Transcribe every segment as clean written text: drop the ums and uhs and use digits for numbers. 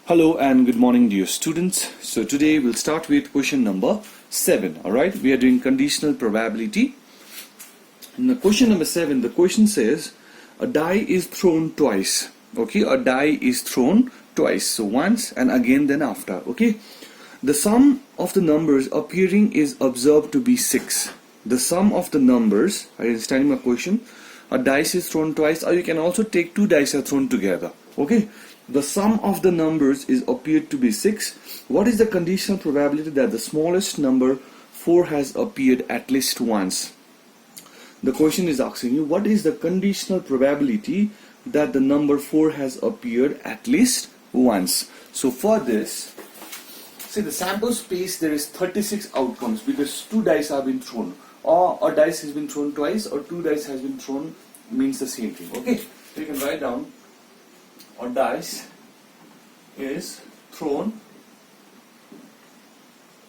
Hello and good morning, dear students. So today we'll start with question number 7. Alright, we are doing conditional probability. In the question number 7, the question says a die is thrown twice. Okay, a die is thrown twice. So once and again, then after. Okay, the sum of the numbers appearing is observed to be 6. The sum of the numbers, are you understanding my question? A dice is thrown twice, or you can also take two dice are thrown together. Okay, the sum of the numbers is appeared to be 6. What is the conditional probability that the smallest number 4 has appeared at least once? The question is asking you, what is the conditional probability that the number 4 has appeared at least once? So for this, see the sample space, there is 36 outcomes because two dice have been thrown, or a dice has been thrown twice, or two dice has been thrown, means the same thing. Okay, so you can write down a dice is thrown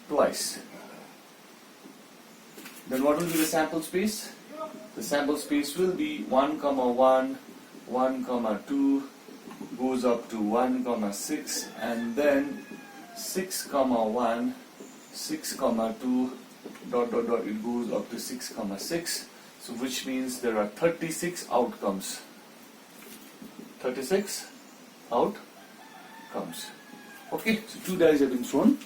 twice. Then what will be the sample space? The sample space will be 1, 1, 1, 2, goes up to 1, 6, and then 6, 1, 6, 2, dot dot dot, it goes up to 6, 6. So which means there are 36 outcomes. 36 outcomes. Okay, so two dice have been thrown,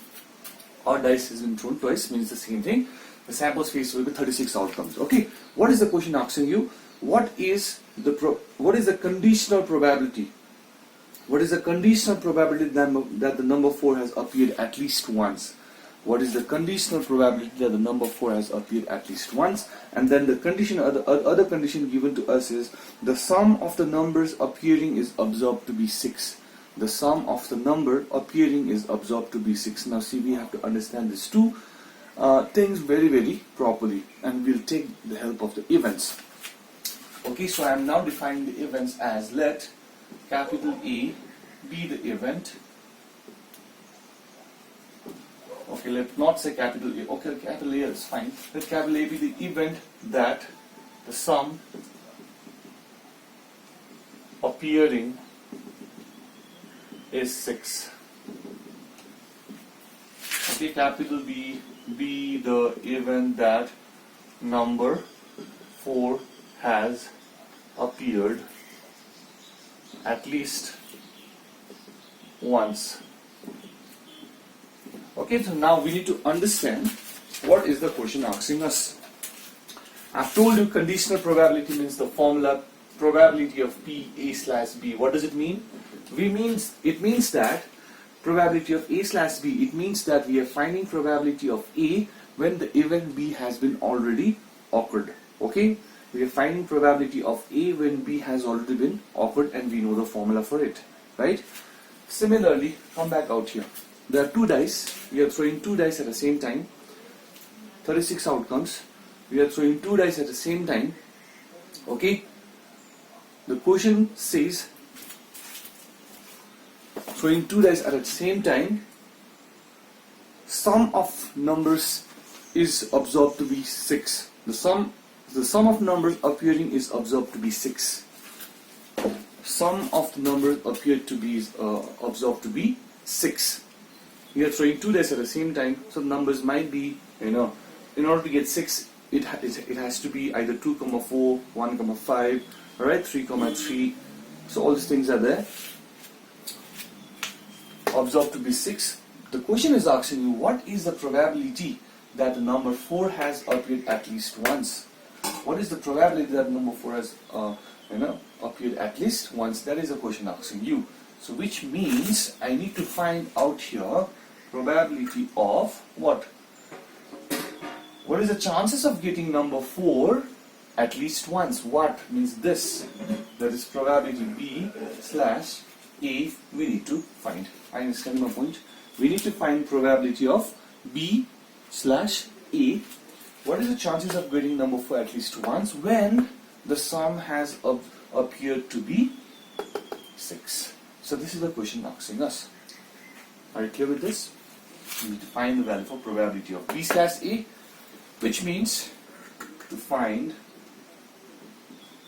or dice has been thrown twice, means the same thing. The sample space will be 36 outcomes. Okay, what is the question asking you? What is the conditional probability? What is the conditional probability that the number 4 has appeared at least once? What is the conditional probability that the number 4 has appeared at least once? And then the condition, other condition given to us is the sum of the numbers appearing is observed to be 6. The sum of the number appearing is observed to be 6. Now see, we have to understand these two things very, very properly, and we'll take the help of the events. Okay, so I am now defining the events as let capital A be the event. Okay, let's not say capital A. Okay, capital A is fine. Let capital A be the event that the sum appearing is 6. Okay, capital B be the event that number 4 has appeared at least once. Okay, so now we need to understand what is the question asking us. I've told you conditional probability means the formula probability of P A slash B. What does it mean? It means that probability of A slash B, it means that we are finding probability of A when the event B has been already occurred. Okay, we are finding probability of A when B has already been occurred, and we know the formula for it, right? Similarly, come back out here. There are two dice. We are throwing two dice at the same time. 36 outcomes. We are throwing two dice at the same time. Okay. The question says throwing two dice at the same time. Sum of numbers is observed to be 6. The sum of numbers appearing is observed to be 6. Sum of the numbers appeared to be observed to be 6. We are throwing two dice at the same time, so numbers might be, in order to get 6, it has to be either 2, 4, 1, 5, alright, 3, 3. So all these things are there. Observed to be 6. The question is asking you, what is the probability that the number 4 has appeared at least once? What is the probability that number 4 has appeared at least once? That is the question asking you. So which means I need to find out here probability of what? What is the chances of getting number 4 at least once? What means this? That is probability B slash A we need to find. I understand my point. We need to find probability of B slash A. What is the chances of getting number 4 at least once when the sum has appeared to be 6? So this is the question asking us. Are you clear with this? We need to find the value for probability of B slash A, which means to find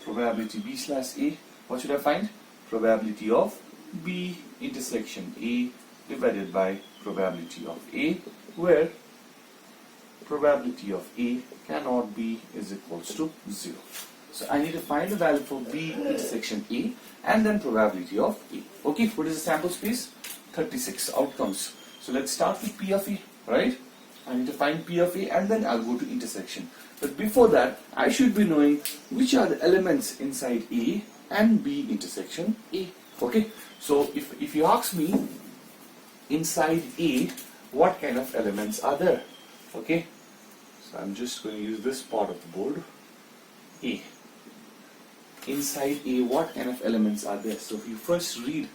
probability B slash A, what should I find? Probability of B intersection A divided by probability of A, where probability of A cannot be is equals to 0. So I need to find the value for B intersection A and then probability of A. Okay, what is the sample space? 36 outcomes. So let's start with P of A, right? I need to find P of A and then I'll go to intersection. But before that, I should be knowing which are the elements inside A and B intersection A. Okay, so if you ask me inside A, what kind of elements are there? Okay, so I'm just going to use this part of the board. A. Inside A, what kind of elements are there? So if you first read,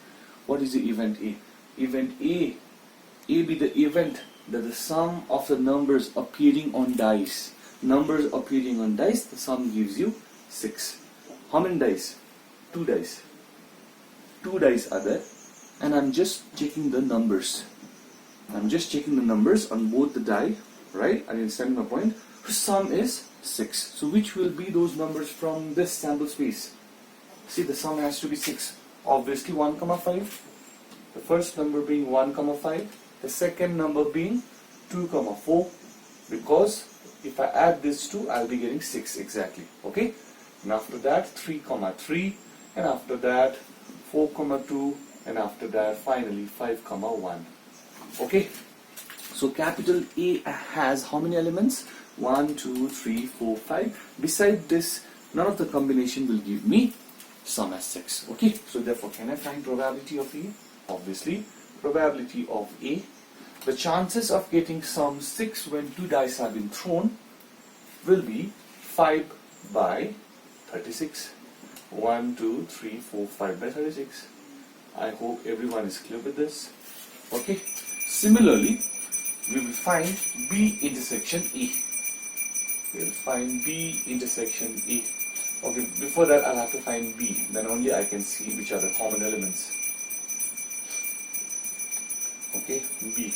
what is the event A? Event A be the event that the sum of the numbers appearing on dice. Numbers appearing on dice, the sum gives you 6. How many dice? 2 dice. 2 dice are there, and I'm just checking the numbers. I'm just checking the numbers on both the die, right? I understand my point. Sum is 6. So which will be those numbers from this sample space? See, the sum has to be 6. Obviously 1, 5. The first number being 1, 5. The second number being 2, 4. Because if I add this 2, I'll be getting 6 exactly. Okay? And after that 3, 3. And after that 4, 2. And after that finally 5, 1. Okay? So capital A has how many elements? 1, 2, 3, 4, 5. Beside this, none of the combination will give me sum as 6. Okay, so therefore, can I find probability of A? Obviously, probability of A. The chances of getting sum 6 when 2 dice have been thrown will be 5 by 36. 1, 2, 3, 4, 5 by 36. I hope everyone is clear with this. Okay, similarly, we will find B intersection A. We will find B intersection A. Okay, before that I'll have to find B. Then only I can see which are the common elements. Okay, B.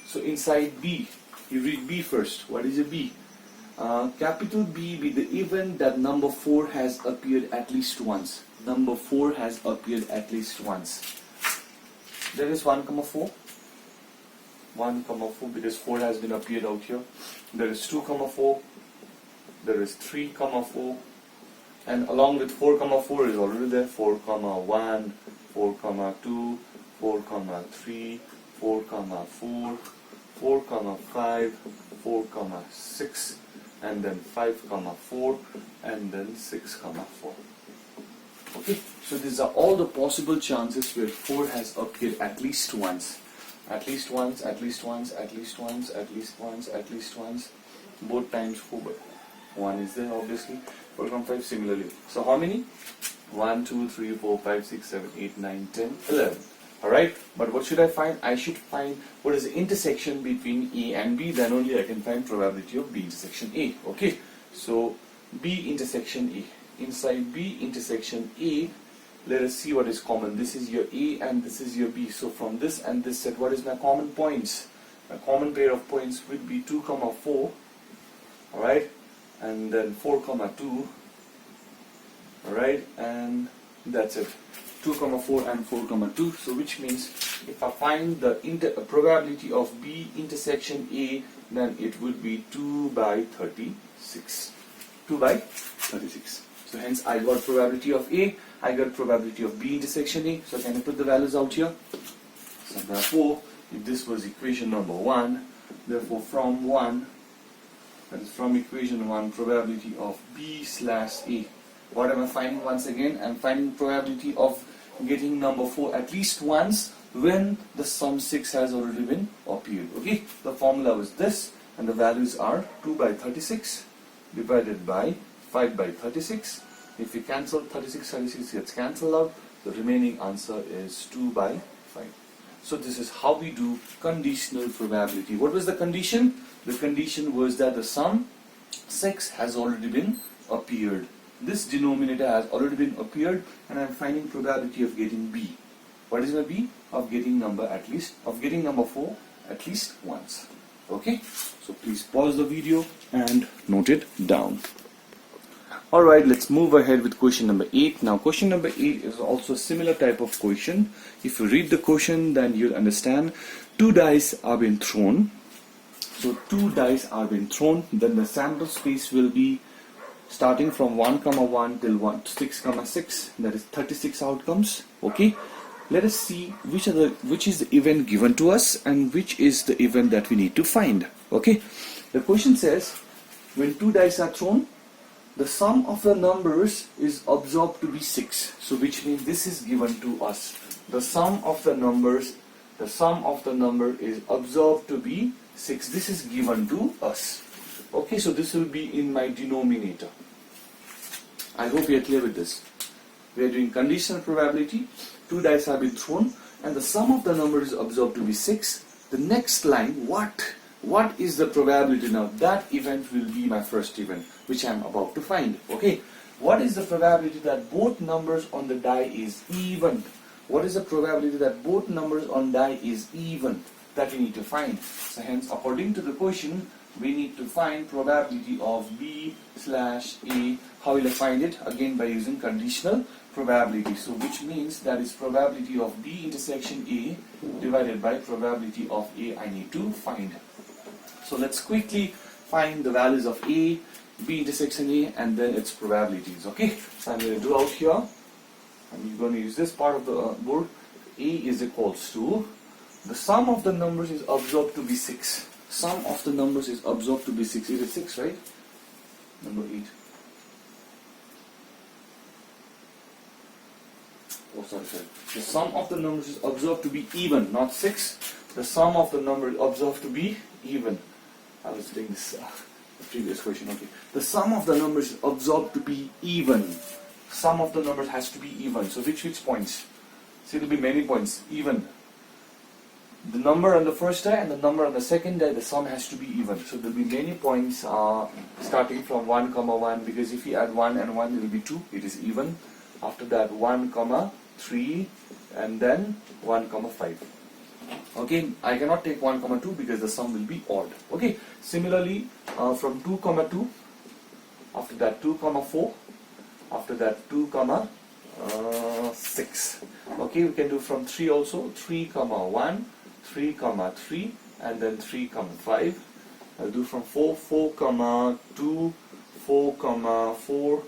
So inside B, you read B first. What is a B? Capital B be the event that number 4 has appeared at least once. Number 4 has appeared at least once. There is 1, 4. 1, 4 because 4 has been appeared out here. There is 2, 4. There is 3, 4. And along with 4, 4 is already there. 4, 1, 4, 2, 4, 3, 4, 4, 4, 5, 4, 6, and then 5, 4, and then 6, 4. Okay, so these are all the possible chances where 4 has appeared at least once. At least once, at least once, at least once, at least once, at least once. Both times 4, but 1 is there obviously. 4, 5 similarly. So how many? 1, 2, 3, 4, 5, 6, 7, 8, 9, 10, 11. Alright, but what should I find? I should find what is the intersection between A and B, then only I can find probability of B intersection A. Okay, so B intersection A. Inside B intersection A, let us see what is common. This is your A and this is your B. So from this and this set, what is my common points? My common pair of points would be 2, 4. Alright, and then 4, 2. Alright, and that's it. 2, 4 and 4, 2. So which means if I find the probability of B intersection A, then it would be 2 by 36. 2 by 36. So hence I got probability of A, I got probability of B intersection A. So can I put the values out here? So therefore, if this was equation number 1, therefore from 1, that is from equation 1, probability of B slash A. What am I finding once again? I'm finding probability of getting number 4 at least once when the sum 6 has already been appeared. Okay, the formula was this, and the values are 2 by 36 divided by 5 by 36. If we cancel 36, 36 gets cancelled out. The remaining answer is 2 by 5. So this is how we do conditional probability. What was the condition? The condition was that the sum 6 has already been appeared. This denominator has already been appeared, and I am finding probability of getting B. What is my B? Of getting number 4 at least once. Okay, so please pause the video and note it down. Alright, let's move ahead with question number 8. Now question number 8 is also a similar type of question. If you read the question, then you'll understand. Two dice are being thrown. So two dice are being thrown, then the sample space will be starting from 1, 1 till 6, 6, that is 36 outcomes. Okay, let us see which is the event given to us and which is the event that we need to find. Okay, the question says when two dice are thrown, the sum of the numbers is observed to be 6. So which means this is given to us. The sum of the number is observed to be 6. This is given to us. Okay, so this will be in my denominator. I hope you are clear with this. We are doing conditional probability. Two dice have been thrown and the sum of the number is observed to be 6. The next line, what is the probability now? That event will be my first event, which I am about to find. Okay, what is the probability that both numbers on the die is even? What is the probability that both numbers on die is even? That we need to find. So hence, according to the question, we need to find probability of B slash A. How will I find it? Again by using conditional probability. So which means that is probability of B intersection A divided by probability of A I need to find. So let's quickly find the values of A, B intersection A, and then its probabilities. Okay, so I'm going to do out here. I'm going to use this part of the board. A is equals to, the sum of the numbers is observed to be 6. Sum of the numbers is observed to be 6. It is 6, right? Number 8. Oh, sorry. The sum of the numbers is observed to be even, not 6. The sum of the number is observed to be even. I was doing this the previous question. Okay. The sum of the numbers is observed to be even. Sum of the numbers has to be even. So which points? So it will be many points. Even. The number on the first die and the number on the second die, the sum has to be even. So there will be many points starting from 1, 1, because if you add 1 and 1, it will be 2. It is even. After that 1, 3, and then 1, 5. Okay, I cannot take 1, 2 because the sum will be odd. Okay, similarly from 2, 2, after that 2, 4, after that 2, 6. Okay, we can do from 3 also. 3, 1, 3, 3, and then 3, 5. I'll do from 4, 2, 4, 4,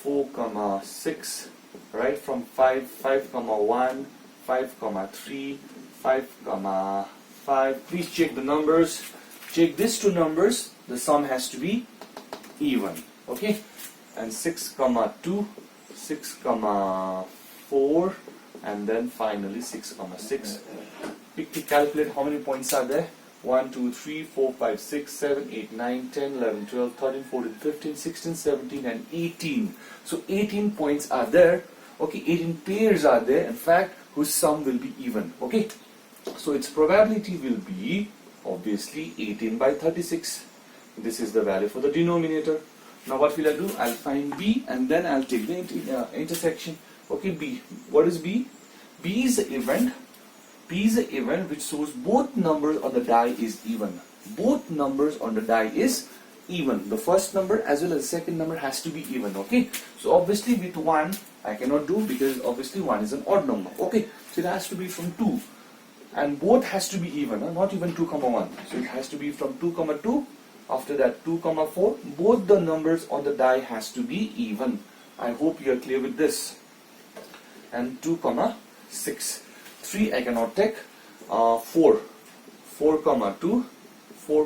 4, 6. Right, from 5, 1, 5, 3, 5, 5. Please check the numbers. Check these two numbers. The sum has to be even. Okay, and 6, 2, 6, 4, and then finally 6, 6. Quickly calculate how many points are there. 1, 2, 3, 4, 5, 6, 7, 8, 9, 10, 11, 12, 13, 14, 15, 16, 17, and 18. So 18 points are there. Okay, 18 pairs are there, in fact, whose sum will be even. Okay, so its probability will be obviously 18 by 36. This is the value for the denominator. Now what will I do? I'll find B and then I'll take the intersection. Okay, B. What is B? B is the event. B is the event which shows both numbers on the die is even. Both numbers on the die is even. The first number as well as the second number has to be even. Okay, so obviously with 1 I cannot do because obviously 1 is an odd number. Okay, so it has to be from 2 and both has to be even, not even 2, 1. So it has to be from 2, 2. After that 2, 4. Both the numbers on the die has to be even. I hope you are clear with this. And 2, 6. 3 I cannot take. 4, 2, 4,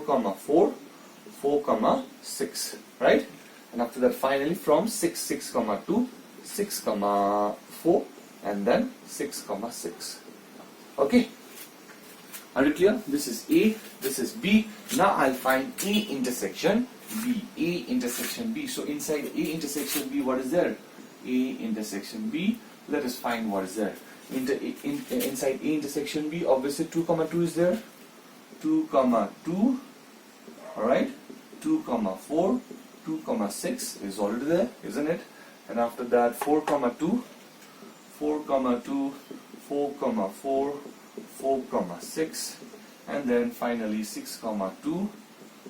4, 6, right? And after that finally from 6, 2, 6, 4, and then 6, 6. Okay, are you clear? This is A, this is B. Now I'll find A intersection B. A intersection B. So inside A intersection B, what is there? A intersection B. Let us find what is there. Inside A intersection B, obviously 2, 2 is there. 2, 2. Alright, 2, 4, 2, 6 is already there, isn't it? And after that 4, 2, 4, 2, 4, 4, 4, 6, and then finally 6, 2.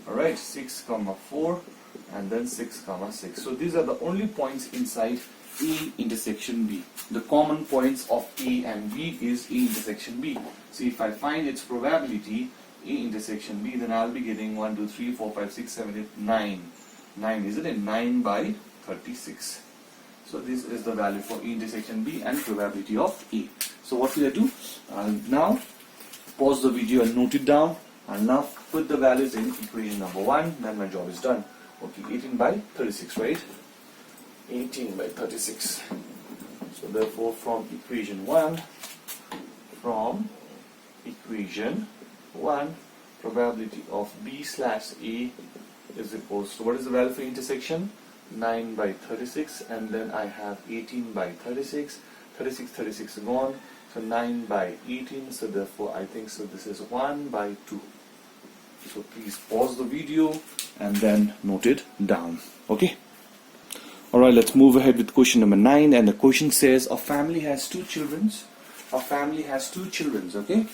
Alright, 6, 4, and then 6 comma 6. So these are the only points inside A intersection B. The common points of A and B is A intersection B. So if I find its probability A intersection B, then I'll be getting 1, 2, 3, 4, 5, 6, 7, 8, 9. 9, isn't it? 9 by 36. So this is the value for A intersection B and probability of A. So what will I do? I'll now pause the video and note it down. I'll now put the values in equation number 1, then my job is done. Okay, 18 by 36, right? 18 by 36. So therefore from equation 1, probability of B slash A is equals to, what is the value for intersection? 9 by 36, and then I have 18 by 36. 36 gone, so 9 by 18, so therefore I think so this is 1 by 2. So please pause the video and then note it down. Okay. Alright, let's move ahead with question number 9, and the question says a family has 2 children. A family has 2 children, okay?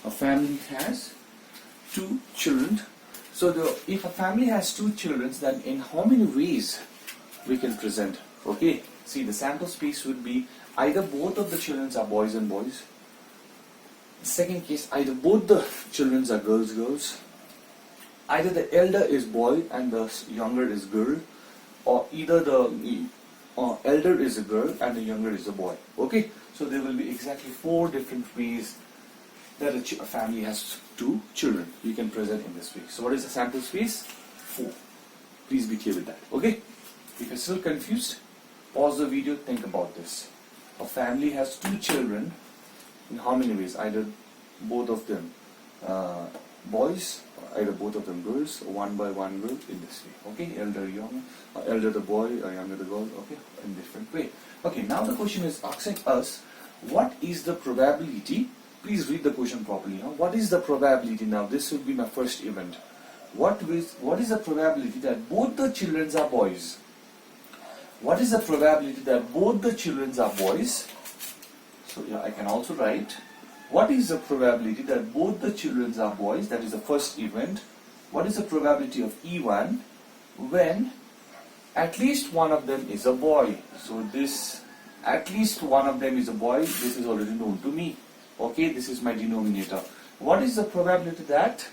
A family has 2 children. So if a family has 2 children, then in how many ways we can present? Okay, see, the sample space would be either both of the children are boys and boys. Second case, either both the children are girls. Either the elder is boy and the younger is girl, or either the elder is a girl and the younger is a boy. Okay, so there will be exactly 4 different ways that a family has 2 children. You can present in this way. So what is the sample space? 4. Please be clear with that. Okay, if you're still confused, pause the video, think about this. A family has 2 children in how many ways? Either both of them boys, either both of them girls, one by one girl, in this way. Okay, elder young, elder the boy, younger the girl. Okay, in different way. Okay, now the question is asking us, what is the probability? Please read the question properly. Huh? What is the probability? Now this will be my first event. What is the probability that both the children are boys? What is the probability that both the children are boys? So yeah, I can also write, what is the probability that both the children are boys? That is the first event. What is the probability of E1 when at least one of them is a boy? So this, at least one of them is a boy, this is already known to me. Okay, this is my denominator. What is the probability that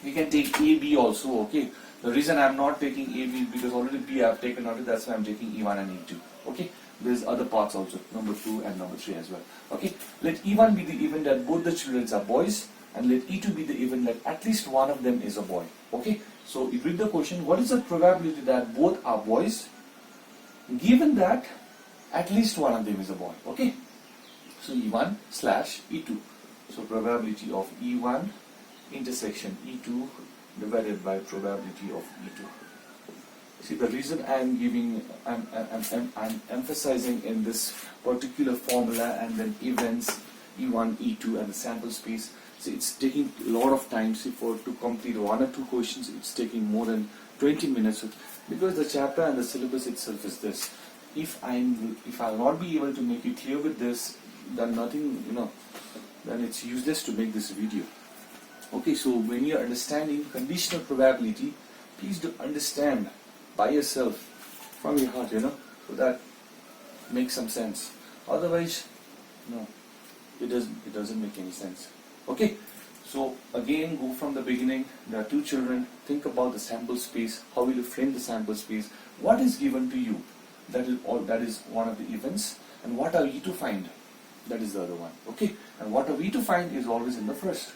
we can take A, B also? Okay, the reason I am not taking A, B is because already B I have taken out, that's why I am taking E1 and E2. Okay, there's other parts also, number 2 and number 3 as well. Okay, let E1 be the event that both the children are boys, and let E2 be the event that at least one of them is a boy. Okay, so you read the question, what is the probability that both are boys given that at least one of them is a boy? Okay, so E1 slash E2. So probability of E1 intersection E2 divided by probability of E2. See, the reason I'm emphasizing in this particular formula and then events E1, E2 and the sample space. See, it's taking a lot of time. See, to complete 1 or 2 questions, it's taking more than 20 minutes because the chapter and the syllabus itself is this. If I'll not be able to make it clear with this, then nothing, then it's useless to make this video. Okay, so when you're understanding conditional probability, please do understand by yourself from your heart, so that makes some sense. Otherwise, no, it doesn't make any sense. Okay, so again, go from the beginning. There are 2 children. Think about the sample space. How will you frame the sample space? What is given to you? That is one of the events. And what are we to find? That is the other one. Okay, and what are we to find is always in the first.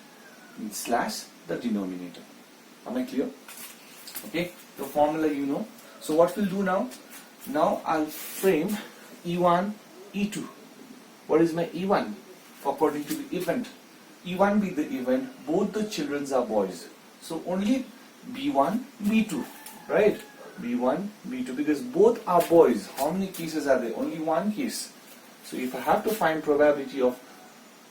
Slash the denominator. Am I clear? Okay, the formula you know. So what we'll do now? Now I'll frame E1, E2. What is my E1? According to the event. E1 be the event, both the children are boys. So only B1, B2. Right? B1, B2, because both are boys. How many cases are there? Only one case. So if I have to find probability of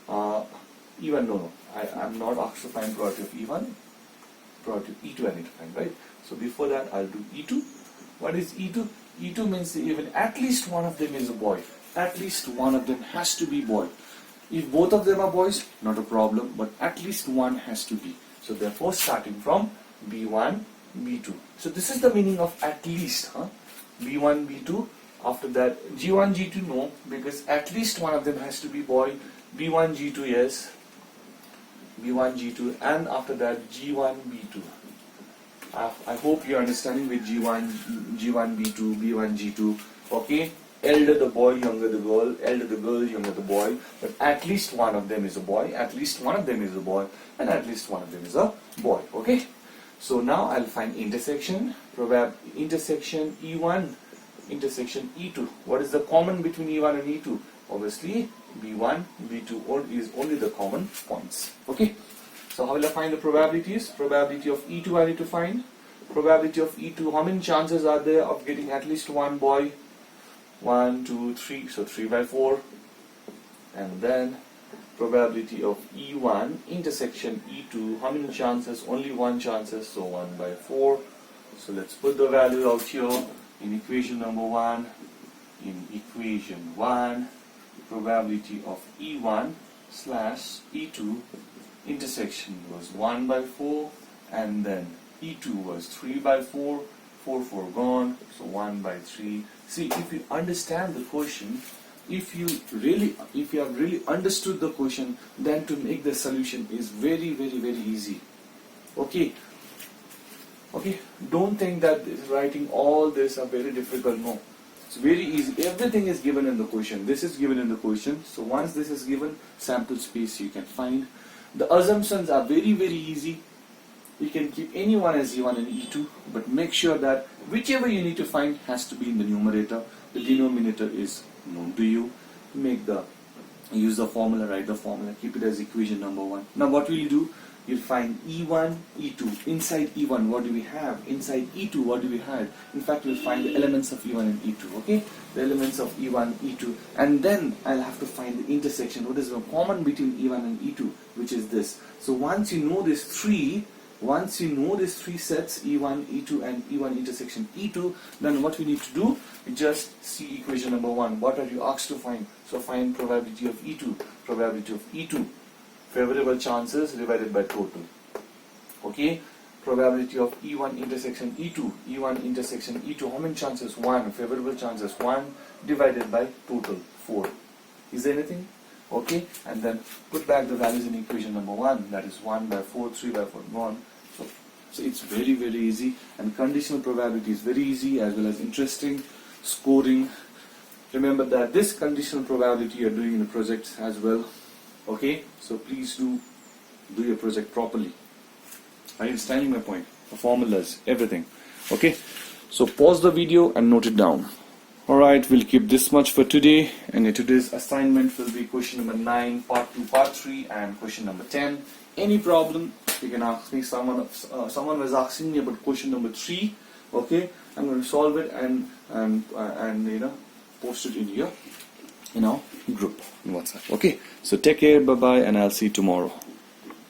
E1, I'm not asked to find probability of E1, probability of E2 I need to find, right? So before that I'll do E2. What is E2? E2 means the event at least one of them is a boy. At least one of them has to be boy. If both of them are boys, not a problem, but at least one has to be. So therefore starting from B1, B2. So this is the meaning of at least, B1, B2. After that, G1, G2, no, because at least one of them has to be boy. B1, G2, yes. B1, G2, and after that, G1, B2. I hope you're understanding with G1, B2, B1, G2. Okay, elder the boy, younger the girl, elder the girl, younger the boy. But at least one of them is a boy, at least one of them is a boy, and at least one of them is a boy. Okay, so now I'll find intersection, intersection E1, intersection E2. What is the common between E1 and E2? Obviously, B1, B2 is only the common points. Okay. So how will I find the probabilities? Probability of E2 I need to find. Probability of E2, how many chances are there of getting at least one boy? 1, 2, 3, so 3 by 4. And then probability of E1 intersection E2, how many chances? Only one chances, so 1 by 4. So let's put the value out here in equation number 1. In equation 1, probability of E1 slash E2 intersection was 1 by 4, and then E2 was 3 by 4, 4 gone, so 1 by 3. See, if you understand the question, if you have really understood the question, then to make the solution is very easy. Okay, don't think that writing all this are very difficult. No, it's very easy. Everything is given in the question. This is given in the question. So once this is given, sample space you can find. The assumptions are very easy. You can keep anyone as E1 and E2, but make sure that whichever you need to find has to be in the numerator. The denominator is known to you. Use the formula, write the formula, keep it as equation number 1. Now what will you do? You'll find E1, E2. Inside E1, what do we have? Inside E2, what do we have? In fact, we'll find the elements of E1 and E2, okay? The elements of E1, E2. And then I'll have to find the intersection. What is the common between E1 and E2, which is this. So once you know these three sets, E1, E2, and E1 intersection E2, then what we need to do, we just see equation number 1. What are you asked to find? So find probability of E2. Probability of E2. Favorable chances divided by total. Okay, probability of E1 intersection E2. E1 intersection E2. How many chances? 1. Favorable chances 1 divided by total 4. Is there anything? Okay, and then put back the values in equation number 1. That is 1 by 4, 3 by 4, 1. So it's very easy, and conditional probability is very easy as well as interesting. Scoring. Remember that this conditional probability you are doing in the project as well. Okay, so please do your project properly. Are you understanding my point? The formulas, everything. Okay, so pause the video and note it down. Alright, we'll keep this much for today, and today's assignment will be question number 9, part 2, part 3, and question number 10. Any problem, you can ask me. Someone was asking me about question number 3. Okay, I'm going to solve it and post it in your group in WhatsApp. Okay, so take care, bye bye, and I'll see you tomorrow.